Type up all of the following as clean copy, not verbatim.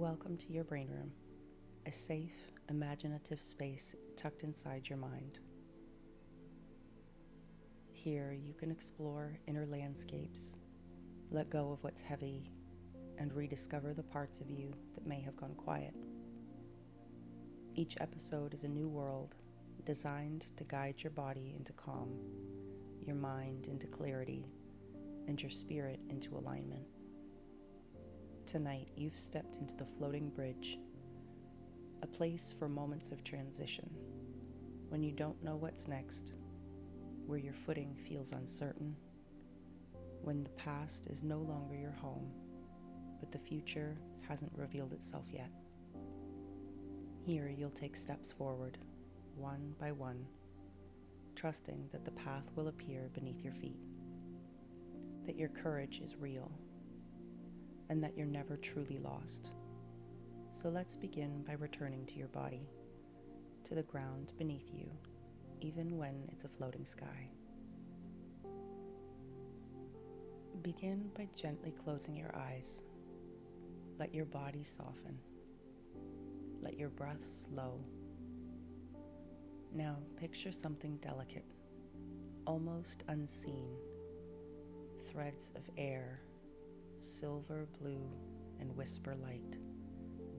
Welcome to your brain room, a safe, imaginative space tucked inside your mind. Here you can explore inner landscapes, let go of what's heavy, and rediscover the parts of you that may have gone quiet. Each episode is a new world designed to guide your body into calm, your mind into clarity, and your spirit into alignment. Tonight, you've stepped into the floating bridge, a place for moments of transition, when you don't know what's next, where your footing feels uncertain, when the past is no longer your home, but the future hasn't revealed itself yet. Here, you'll take steps forward, one by one, trusting that the path will appear beneath your feet, that your courage is real, and that you're never truly lost. So let's begin by returning to your body, to the ground beneath you, even when it's a floating sky. Begin by gently closing your eyes. Let your body soften. Let your breath slow. Now picture something delicate, almost unseen. Threads of air, silver blue and whisper light,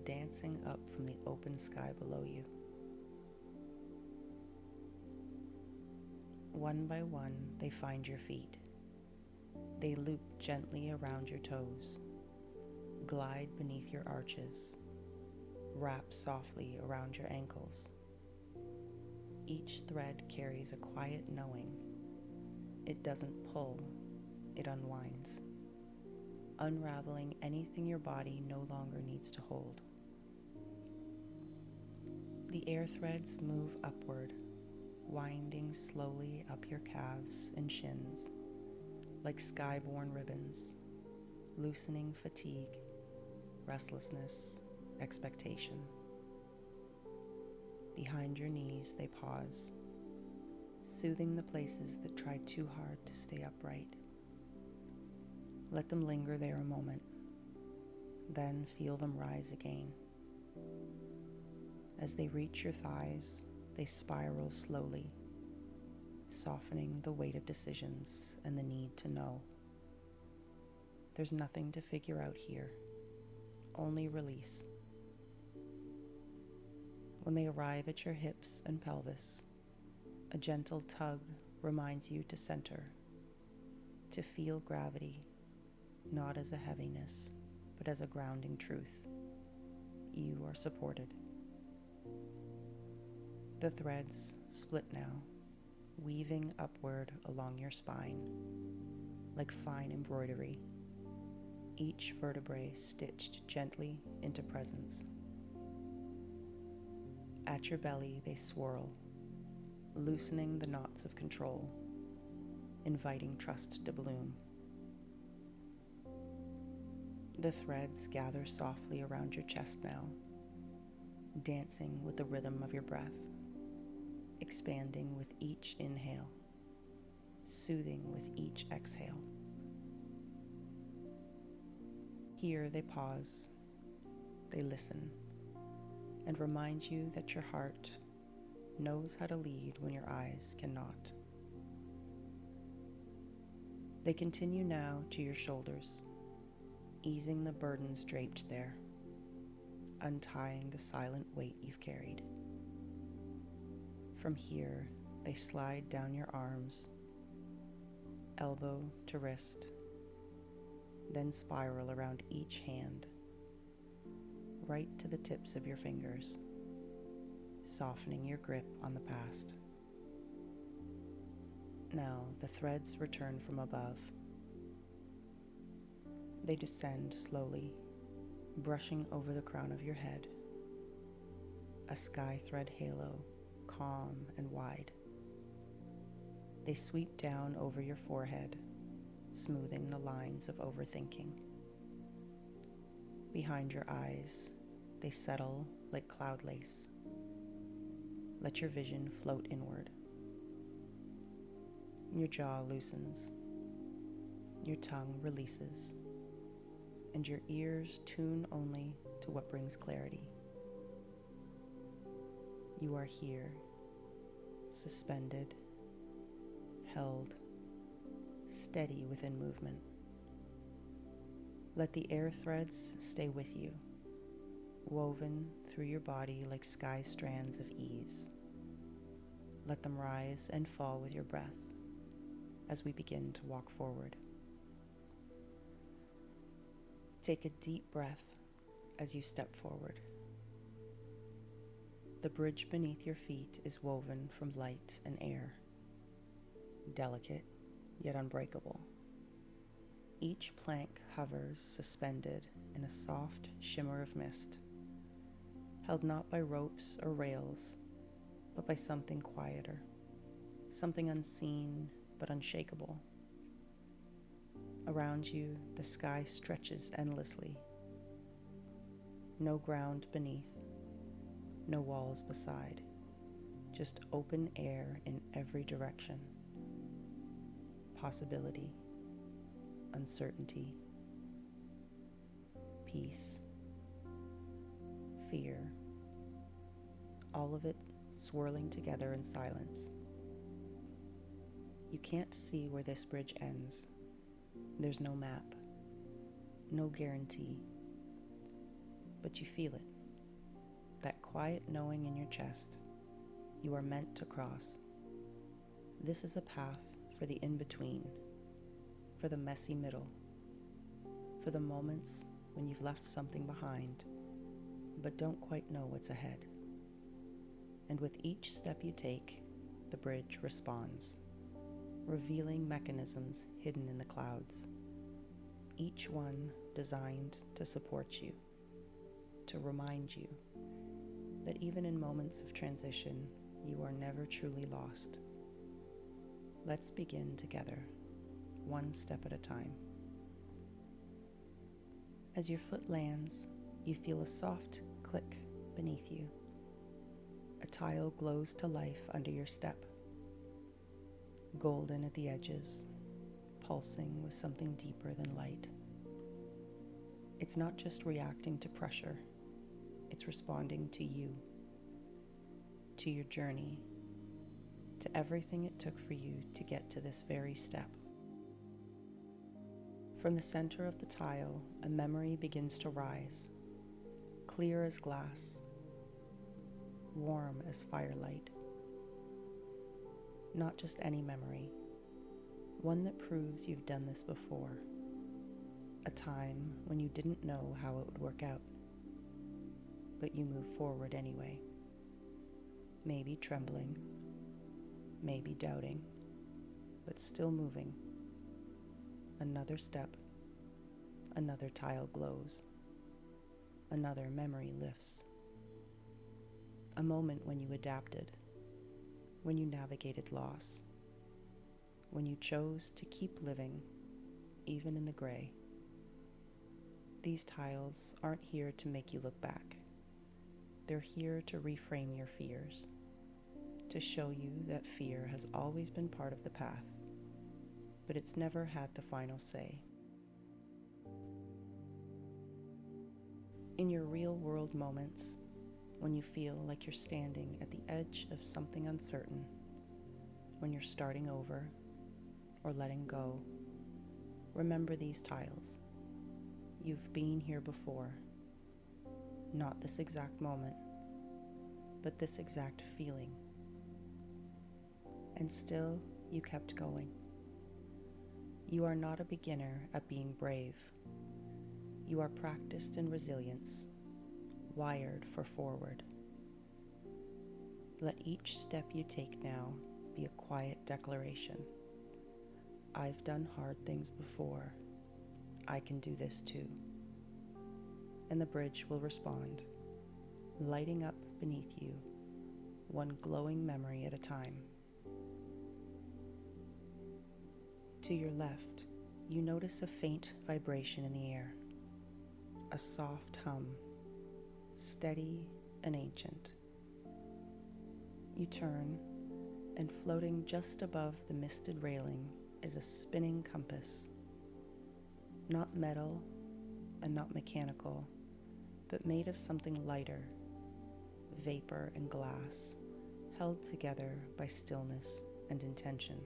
dancing up from the open sky below you. One by one, they find your feet. They loop gently around your toes, glide beneath your arches, wrap softly around your ankles. Each thread carries a quiet knowing. It doesn't pull, it unwinds, unraveling anything your body no longer needs to hold. The air threads move upward, winding slowly up your calves and shins, like skyborne ribbons, loosening fatigue, restlessness, expectation. Behind your knees, they pause, soothing the places that tried too hard to stay upright. Let them linger there a moment, then feel them rise again. As they reach your thighs, they spiral slowly, softening the weight of decisions and the need to know. There's nothing to figure out here, only release. When they arrive at your hips and pelvis, a gentle tug reminds you to center, to feel gravity, not as a heaviness, but as a grounding truth. You are supported. The threads split now, weaving upward along your spine, like fine embroidery, each vertebrae stitched gently into presence. At your belly they swirl, loosening the knots of control, inviting trust to bloom. The threads gather softly around your chest now, dancing with the rhythm of your breath, expanding with each inhale, soothing with each exhale. Here they pause, they listen, and remind you that your heart knows how to lead when your eyes cannot. They continue now to your shoulders, easing the burdens draped there, untying the silent weight you've carried. From here, they slide down your arms, elbow to wrist, then spiral around each hand, right to the tips of your fingers, softening your grip on the past. Now the threads return from above. They descend slowly, brushing over the crown of your head, a sky thread halo, calm and wide. They sweep down over your forehead, smoothing the lines of overthinking. Behind your eyes, they settle like cloud lace. Let your vision float inward. Your jaw loosens. Your tongue releases. and your ears tune only to what brings clarity. You are here, suspended, held, steady within movement. Let the air threads stay with you, woven through your body like sky strands of ease. Let them rise and fall with your breath as we begin to walk forward. Take a deep breath as you step forward. The bridge beneath your feet is woven from light and air, delicate yet unbreakable. Each plank hovers suspended in a soft shimmer of mist, held not by ropes or rails, but by something quieter, something unseen but unshakable. Around you, the sky stretches endlessly. No ground beneath, no walls beside, just open air in every direction. Possibility, uncertainty, peace, fear, all of it swirling together in silence. You can't see where this bridge ends. There's no map, no guarantee, but you feel it, that quiet knowing in your chest. You are meant to cross. This is a path for the in-between, for the messy middle, for the moments when you've left something behind, but don't quite know what's ahead. And with each step you take, the bridge responds, revealing mechanisms hidden in the clouds, each one designed to support you, to remind you that even in moments of transition, you are never truly lost. Let's begin together, one step at a time. As your foot lands, you feel a soft click beneath you. A tile glows to life under your step, golden at the edges, pulsing with something deeper than light. It's not just reacting to pressure, it's responding to you, to your journey, to everything it took for you to get to this very step. From the center of the tile, a memory begins to rise, clear as glass, warm as firelight. Not just any memory, one that proves you've done this before, a time when you didn't know how it would work out, but you move forward anyway. Maybe trembling, maybe doubting, but still moving. Another step, another tile glows, another memory lifts. A moment when you adapted, when you navigated loss, when you chose to keep living, even in the gray. These tiles aren't here to make you look back. They're here to reframe your fears, to show you that fear has always been part of the path, but it's never had the final say. In your real-world moments, when you feel like you're standing at the edge of something uncertain, when you're starting over or letting go, remember these tiles. You've been here before. Not this exact moment, but this exact feeling. And still, you kept going. You are not a beginner at being brave. You are practiced in resilience, wired for forward. Let each step you take now be a quiet declaration. I've done hard things before. I can do this too. And the bridge will respond, lighting up beneath you, one glowing memory at a time. To your left, you notice a faint vibration in the air, a soft hum, steady and ancient. You turn, and floating just above the misted railing is a spinning compass, not metal, and not mechanical, but made of something lighter, vapor and glass, held together by stillness and intention.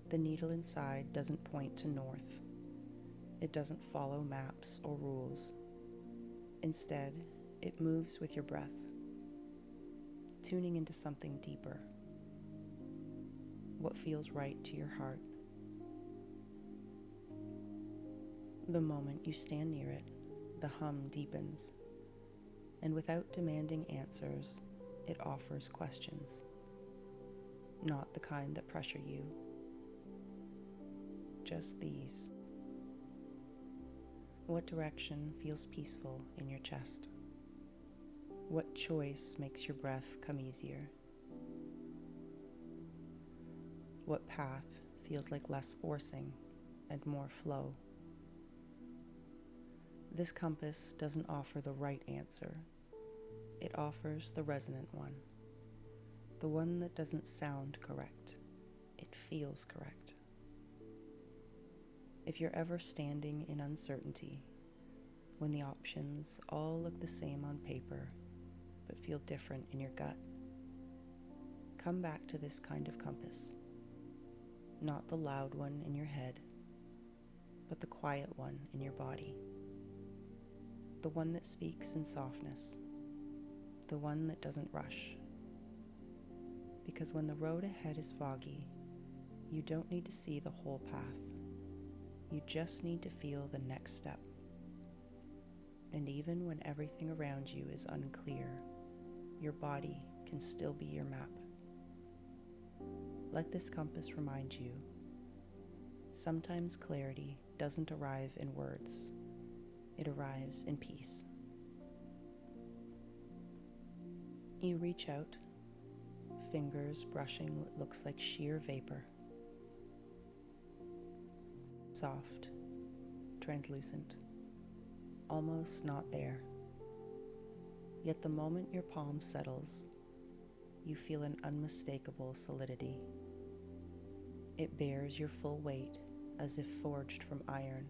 The needle inside doesn't point to north. It doesn't follow maps or rules. Instead, it moves with your breath, tuning into something deeper, what feels right to your heart. The moment you stand near it, the hum deepens, and without demanding answers, it offers questions, not the kind that pressure you, just these. What direction feels peaceful in your chest? What choice makes your breath come easier? What path feels like less forcing and more flow? This compass doesn't offer the right answer. It offers the resonant one, the one that doesn't sound correct. It feels correct. If you're ever standing in uncertainty, when the options all look the same on paper, but feel different in your gut, come back to this kind of compass. Not the loud one in your head, but the quiet one in your body. The one that speaks in softness. The one that doesn't rush. Because when the road ahead is foggy, you don't need to see the whole path. You just need to feel the next step. And even when everything around you is unclear, your body can still be your map. Let this compass remind you, sometimes clarity doesn't arrive in words. It arrives in peace. You reach out, fingers brushing what looks like sheer vapor. Soft, translucent, almost not there. Yet the moment your palm settles, you feel an unmistakable solidity. It bears your full weight as if forged from iron,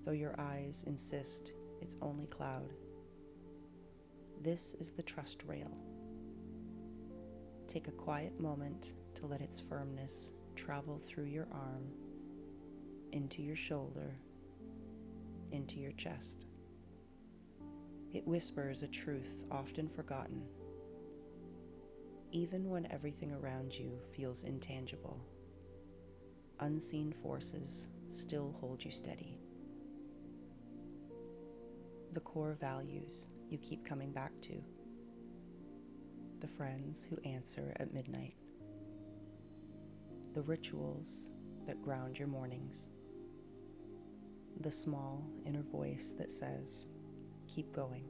though your eyes insist it's only cloud. This is the trust rail. Take a quiet moment to let its firmness travel through your arm, into your shoulder, into your chest. It whispers a truth often forgotten. Even when everything around you feels intangible, unseen forces still hold you steady. The core values you keep coming back to. The friends who answer at midnight. The rituals that ground your mornings. The small inner voice that says, keep going.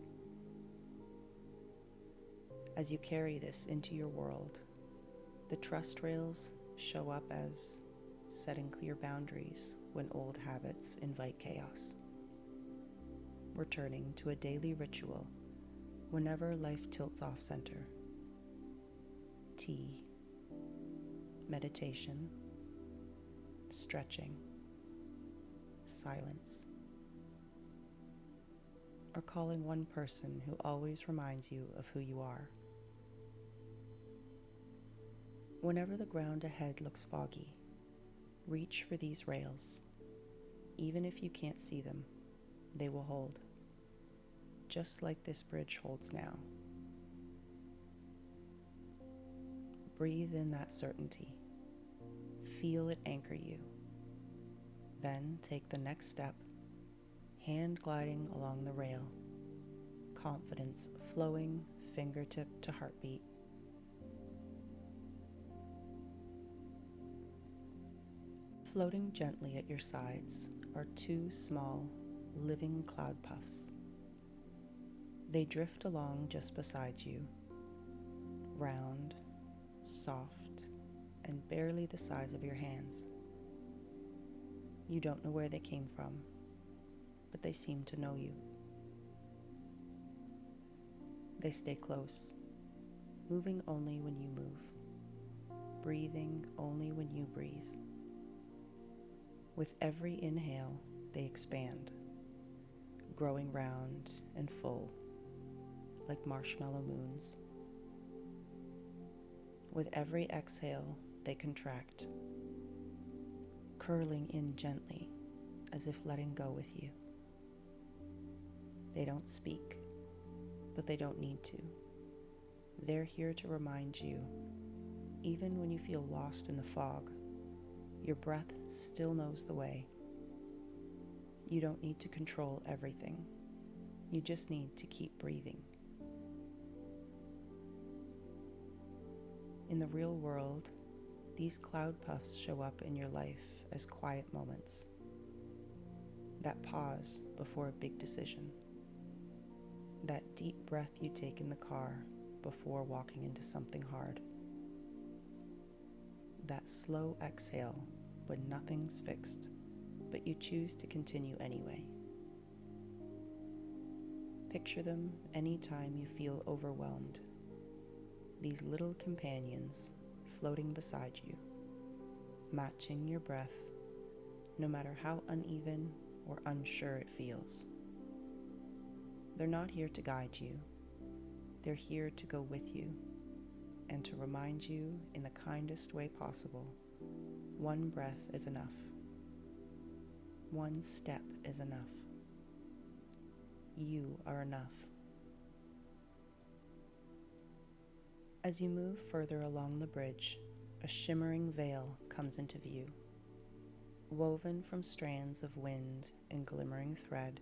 As you carry this into your world, the trust rails show up as setting clear boundaries when old habits invite chaos. Returning to a daily ritual whenever life tilts off center. Tea, meditation, stretching, silence, or calling one person who always reminds you of who you are. Whenever the ground ahead looks foggy, reach for these rails. Even if you can't see them, they will hold, just like this bridge holds now. Breathe in that certainty. Feel it anchor you. Then take the next step, hand gliding along the rail, confidence flowing fingertip to heartbeat. Floating gently at your sides are two small, living cloud puffs. They drift along just beside you, round, soft, and barely the size of your hands. You don't know where they came from, but they seem to know you. They stay close, moving only when you move, breathing only when you breathe. With every inhale, they expand, growing round and full, like marshmallow moons. With every exhale, they contract, curling in gently, as if letting go with you. They don't speak, but they don't need to. They're here to remind you, even when you feel lost in the fog, your breath still knows the way. You don't need to control everything. You just need to keep breathing. In the real world, these cloud puffs show up in your life as quiet moments. That pause before a big decision. That deep breath you take in the car before walking into something hard. That slow exhale when nothing's fixed, but you choose to continue anyway. Picture them anytime you feel overwhelmed. These little companions floating beside you, matching your breath, no matter how uneven or unsure it feels. They're not here to guide you. They're here to go with you and to remind you in the kindest way possible, one breath is enough. One step is enough. You are enough. As you move further along the bridge, a shimmering veil comes into view. Woven from strands of wind and glimmering thread,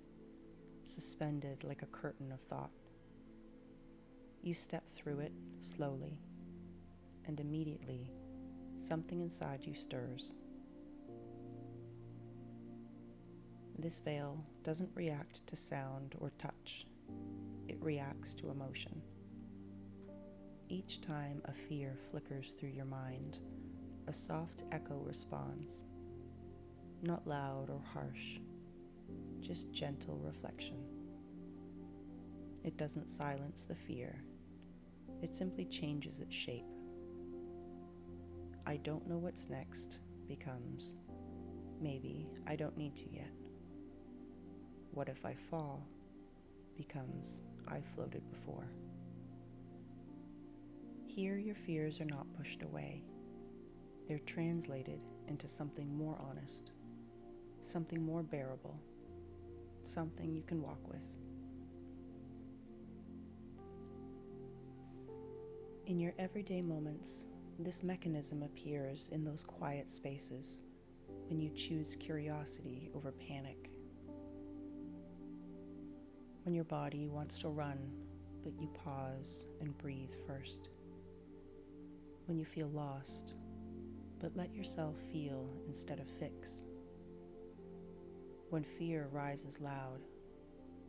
suspended like a curtain of thought. You step through it slowly, and immediately, something inside you stirs. This veil doesn't react to sound or touch. It reacts to emotion. Each time a fear flickers through your mind, a soft echo responds. Not loud or harsh, just gentle reflection. It doesn't silence the fear. It simply changes its shape. I don't know what's next becomes, maybe I don't need to yet. What if I fall becomes, I floated before. Here your fears are not pushed away. They're translated into something more honest, something more bearable, something you can walk with. In your everyday moments, this mechanism appears in those quiet spaces when you choose curiosity over panic. When your body wants to run, but you pause and breathe first. When you feel lost, but let yourself feel instead of fix. When fear rises loud,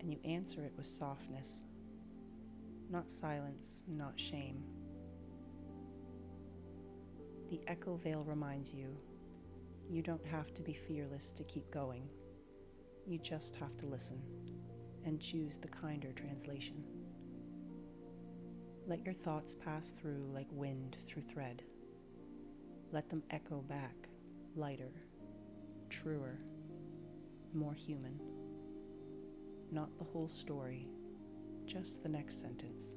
and you answer it with softness, not silence, not shame. The echo veil reminds you, you don't have to be fearless to keep going. You just have to listen and choose the kinder translation. Let your thoughts pass through like wind through thread. Let them echo back, lighter, truer, more human. Not the whole story, just the next sentence.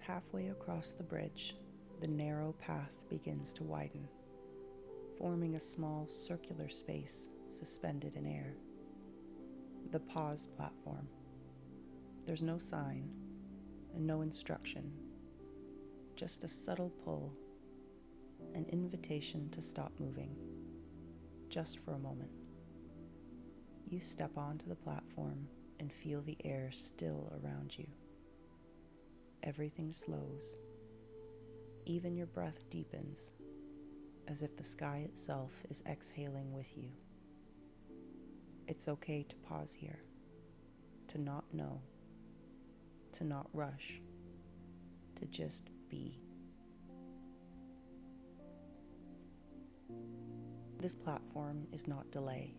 Halfway across the bridge, the narrow path begins to widen, forming a small circular space suspended in air. The pause platform. There's no sign and no instruction, just a subtle pull, an invitation to stop moving, just for a moment. You step onto the platform and feel the air still around you. Everything slows. Even your breath deepens, as if the sky itself is exhaling with you. It's okay to pause here, to not know, to not rush, to just be. This platform is not delay,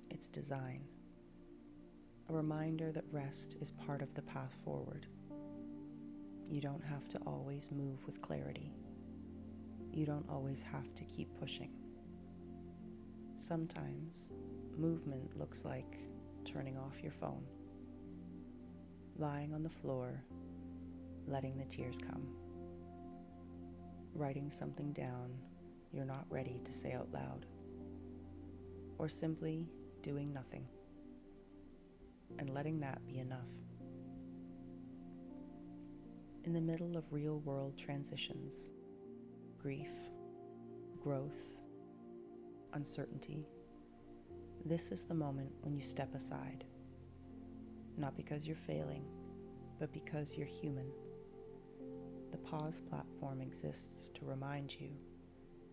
it's design. A reminder that rest is part of the path forward. You don't have to always move with clarity. You don't always have to keep pushing. Sometimes movement looks like turning off your phone, lying on the floor, letting the tears come, writing something down you're not ready to say out loud, or simply doing nothing and letting that be enough. In the middle of real-world transitions, grief, growth, uncertainty, this is the moment when you step aside, not because you're failing, but because you're human. The pause platform exists to remind you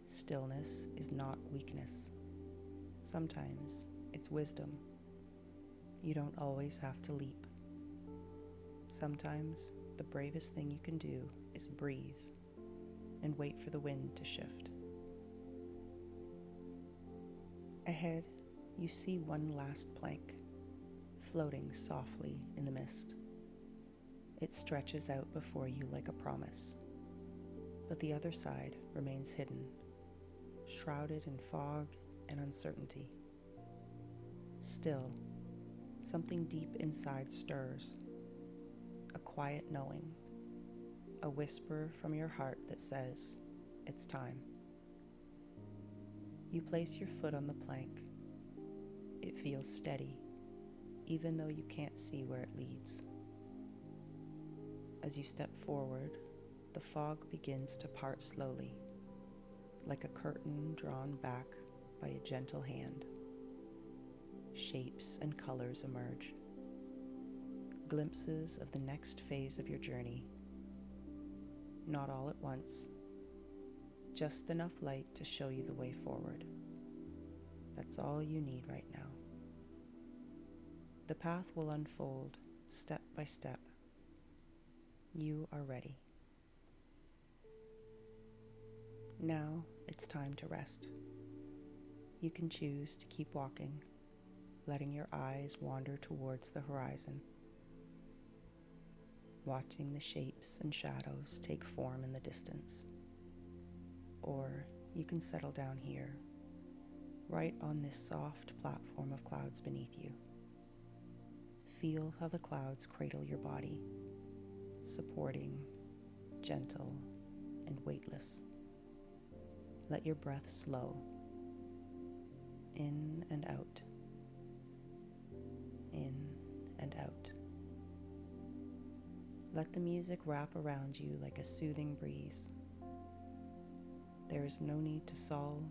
stillness is not weakness. Sometimes it's wisdom. You don't always have to leap. Sometimes the bravest thing you can do is breathe and wait for the wind to shift. Ahead, you see one last plank, floating softly in the mist. It stretches out before you like a promise, but the other side remains hidden, shrouded in fog and uncertainty. Still, something deep inside stirs, a quiet knowing, a whisper from your heart that says, it's time. You place your foot on the plank. It feels steady, even though you can't see where it leads. As you step forward, the fog begins to part slowly, like a curtain drawn back by a gentle hand. Shapes and colors emerge, glimpses of the next phase of your journey. Not all at once, just enough light to show you the way forward. That's all you need right now. The path will unfold step by step. You are ready. Now it's time to rest. You can choose to keep walking, letting your eyes wander towards the horizon, watching the shapes and shadows take form in the distance. Or you can settle down here, right on this soft platform of clouds beneath you. Feel how the clouds cradle your body, supporting, gentle, and weightless. Let your breath slow, in and out, in and out. Let the music wrap around you like a soothing breeze. There is no need to solve,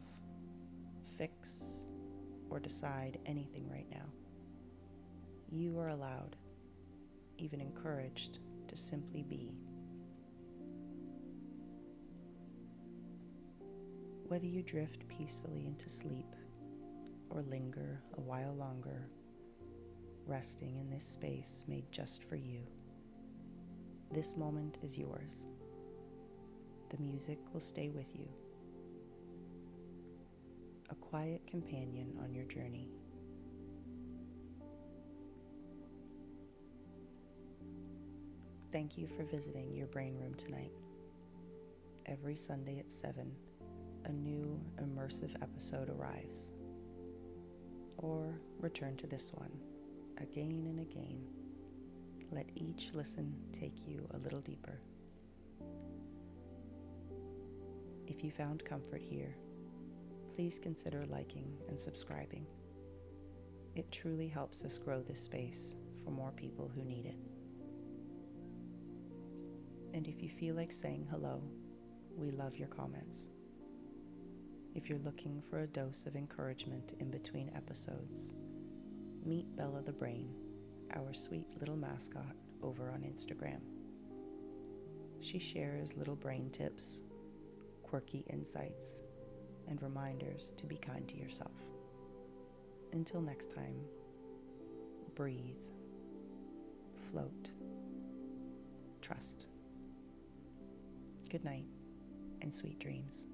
fix, or decide anything right now. You are allowed, even encouraged, to simply be. Whether you drift peacefully into sleep or linger a while longer, resting in this space made just for you, this moment is yours. The music will stay with you, a quiet companion on your journey. Thank you for visiting your brain room tonight. Every Sunday at 7, a new immersive episode arrives. Or return to this one again and again. Let each listen take you a little deeper. If you found comfort here, please consider liking and subscribing. It truly helps us grow this space for more people who need it. And if you feel like saying hello, we love your comments. If you're looking for a dose of encouragement in between episodes, meet Bella the Brain, our sweet little mascot, over on Instagram. She shares little brain tips, quirky insights, and reminders to be kind to yourself. Until next time, breathe, float, trust. Good night and sweet dreams.